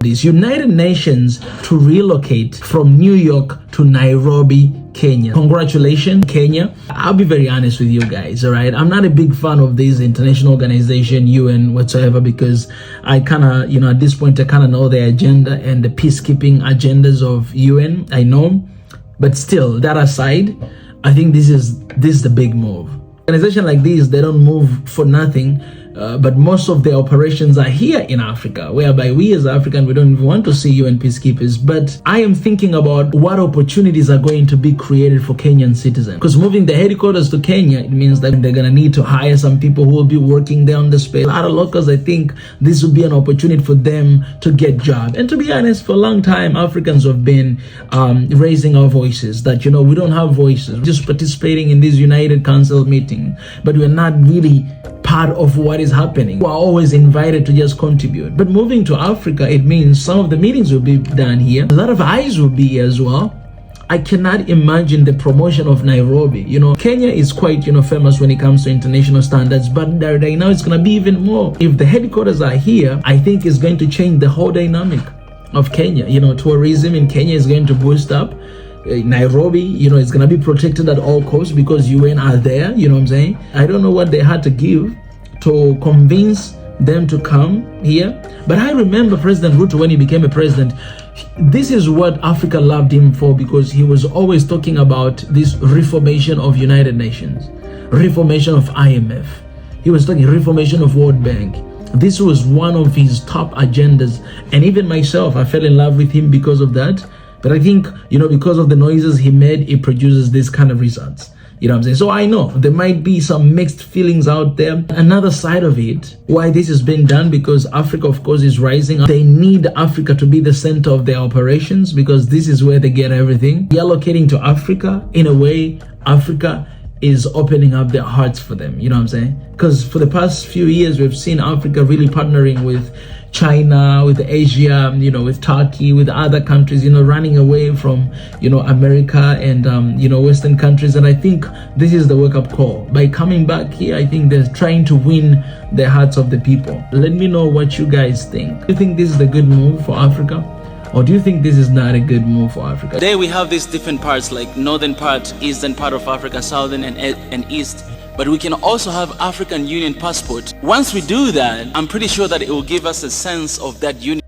This United Nations to relocate from New York to Nairobi, Kenya. Congratulations, Kenya. I'll be very honest with you guys, all right? I'm not a big fan of this international organization, UN, whatsoever, because I kind of, at this point, I kind of know the agenda and the peacekeeping agendas of UN. I know, but still, that aside, I think this is the big move. Organizations like these, they don't move for nothing. But most of the operations are here in Africa, whereby we as Africans, we don't even want to see UN peacekeepers. But I am thinking about what opportunities are going to be created for Kenyan citizens. Because moving the headquarters to Kenya, it means that they're going to need to hire some people who will be working there on the space. A lot of locals, I think this would be an opportunity for them to get jobs. And to be honest, for a long time, Africans have been raising our voices that, we don't have voices. We're just participating in this United Council meeting, but we're not really part of what is happening. We're always invited to just contribute. But moving to Africa, it means some of the meetings will be done here. A lot of eyes will be here as well. I cannot imagine the promotion of Nairobi. Kenya is quite, famous when it comes to international standards, but right now it's going to be even more. If the headquarters are here, I think it's going to change the whole dynamic of Kenya. Tourism in Kenya is going to boost up. Nairobi, it's going to be protected at all costs because UN are there, what I'm saying? I don't know what they had to give to convince them to come here. But I remember President Ruto, when he became a president, this is what Africa loved him for, because he was always talking about this reformation of United Nations, reformation of IMF. He was talking reformation of World Bank. This was one of his top agendas. And even myself, I fell in love with him because of that. But I think, because of the noises he made, it produces this kind of results. You know what I'm saying? So I know there might be some mixed feelings out there. Another side of it, why this is being done, because Africa, of course, is rising. They need Africa to be the center of their operations, because this is where they get everything. Reallocating to Africa, in a way, Africa is opening up their hearts for them. You know what I'm saying? Because for the past few years, we've seen Africa really partnering with China, with Asia, with Turkey, with other countries, running away from, America and, Western countries. And I think this is the wake-up call. By coming back here, I think they're trying to win the hearts of the people. Let me know what you guys think. Do you think this is a good move for Africa? Or do you think this is not a good move for Africa? Today we have these different parts, like northern part, eastern part of Africa, southern and east. But we can also have African Union passport. Once we do that, I'm pretty sure that it will give us a sense of that union.